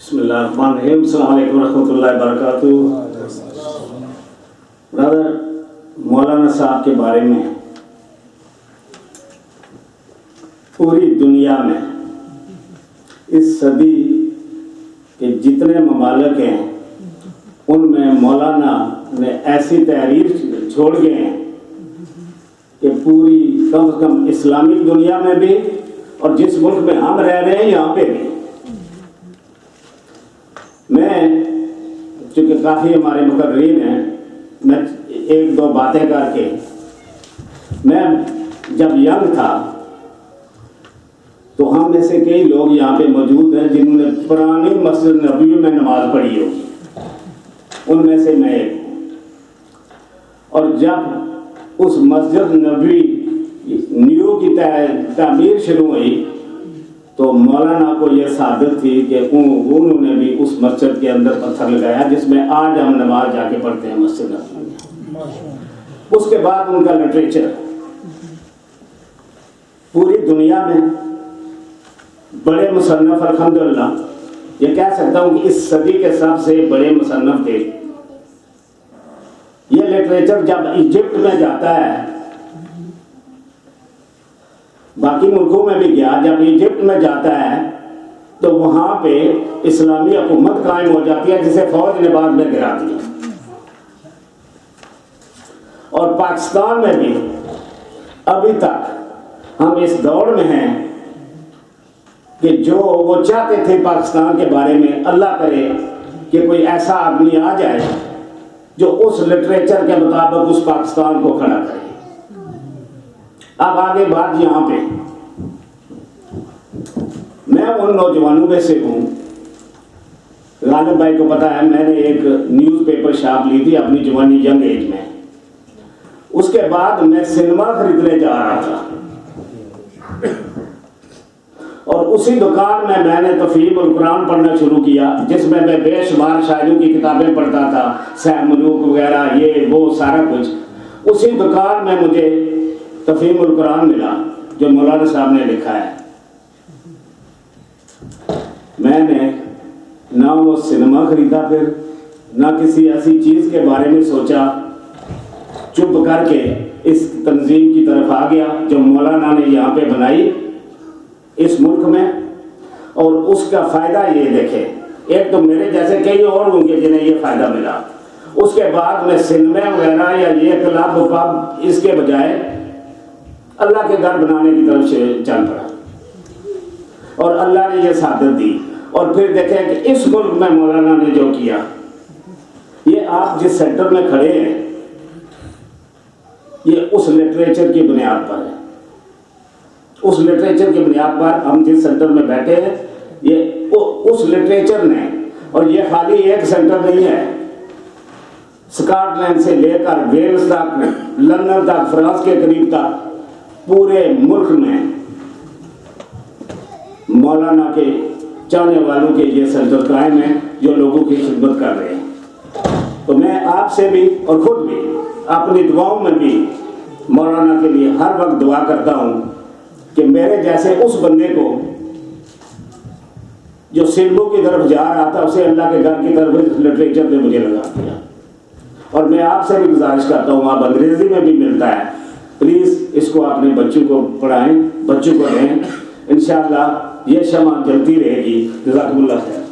بسم اللہ الرحمن الرحیم. السلام علیکم ورحمۃ اللہ وبرکاتہ. برادر مولانا صاحب کے بارے میں پوری دنیا میں اس صدی کے جتنے ممالک ہیں ان میں مولانا نے ایسی تحریر چھوڑ گئے ہیں کہ پوری کم از کم اسلامک دنیا میں بھی اور جس ملک میں ہم رہ رہے ہیں یہاں پہ بھی. میں چونکہ کافی ہمارے مقررین ہیں، میں ایک دو باتیں کر کے، میں جب ینگ تھا تو ہم میں سے کئی لوگ یہاں پہ موجود ہیں جنہوں نے پرانی مسجد نبوی میں نماز پڑھی ہوگی، ان میں سے میں ایک ہوں. اور جب اس مسجد نبوی نیو کی تعمیر شروع ہوئی تو مولانا کو یہ ثابت تھی کہ انہوں نے بھی اس مسجد کے اندر پتھر لگایا جس میں آج ہم نماز جا کے پڑھتے ہیں مسجد میں. اس کے بعد ان کا لٹریچر پوری دنیا میں بڑے مصنف، الحمدللہ یہ کہہ سکتا ہوں کہ اس صدی کے سب سے بڑے مصنف تھے. یہ لٹریچر جب ایجپٹ میں جاتا ہے، باقی ملکوں میں بھی گیا، جب ایجپٹ میں جاتا ہے تو وہاں پہ اسلامی حکومت قائم ہو جاتی ہے جسے فوج نے بعد میں گرا دیا. اور پاکستان میں بھی ابھی تک ہم اس دور میں ہیں کہ جو وہ چاہتے تھے پاکستان کے بارے میں، اللہ کرے کہ کوئی ایسا آدمی آ جائے جو اس لٹریچر کے مطابق اس پاکستان کو کھڑا کرے. اب آگے بات یہاں پہ، میں ان نوجوانوں میں سے ہوں. غالب بھائی کو پتا ہے میں نے ایک نیوز پیپر شاپ لی تھی اپنی جوانی ینگ ایج میں. اس کے بعد میں سنیما خریدنے جا رہا تھا اور اسی دکان میں نے تفہیم القرآن پڑھنا شروع کیا جس میں بے شمار شاعروں کی کتابیں پڑھتا تھا، سہ ملوک وغیرہ، یہ وہ سارا کچھ. اسی دکان میں مجھے تفہیم القرآن ملا جو مولانا صاحب نے لکھا ہے. میں نے نہ وہ سنیما خریدا، پھر نہ کسی ایسی چیز کے بارے میں سوچا، چپ کر کے اس تنظیم کی طرف آ گیا جو مولانا نے یہاں پہ بنائی اس ملک میں. اور اس کا فائدہ یہ دیکھے، ایک تو میرے جیسے کئی اور ہوں گے جنہیں یہ فائدہ ملا. اس کے بعد میں سنیما وغیرہ یا یہ کلب پب اس کے بجائے اللہ کے گھر بنانے کی طرف سے چل پڑا اور اللہ نے یہ سعادت دی. اور پھر دیکھیں کہ اس ملک میں مولانا نے جو کیا، یہ آپ جس سینٹر میں کھڑے ہیں یہ اس لٹریچر کی بنیاد پر ہے. اس لٹریچر کی بنیاد پر ہم جس سینٹر میں بیٹھے ہیں یہ اس لٹریچر نے، اور یہ خالی ایک سینٹر نہیں ہے، سکاٹ لینڈ سے لے کر ویلز تک، لندن تک، فرانس کے قریب تک پورے ملک میں مولانا کے چاہنے والوں کے یہ سینٹر قائم ہیں جو لوگوں کی خدمت کر رہے ہیں. تو میں آپ سے بھی اور خود بھی اپنی دعاؤں میں بھی مولانا کے لیے ہر وقت دعا کرتا ہوں کہ میرے جیسے اس بندے کو جو سلموں کی طرف جا رہا تھا اسے اللہ کے گھر کی طرف لٹریچر نے مجھے لگا دیا. اور میں آپ سے بھی گزارش کرتا ہوں، آپ انگریزی میں بھی ملتا ہے، پلیز اس کو اپنے بچوں کو پڑھائیں، بچوں کو دیں، انشاءاللہ یہ شمع جلتی رہے گی. جزاکم اللہ خیر.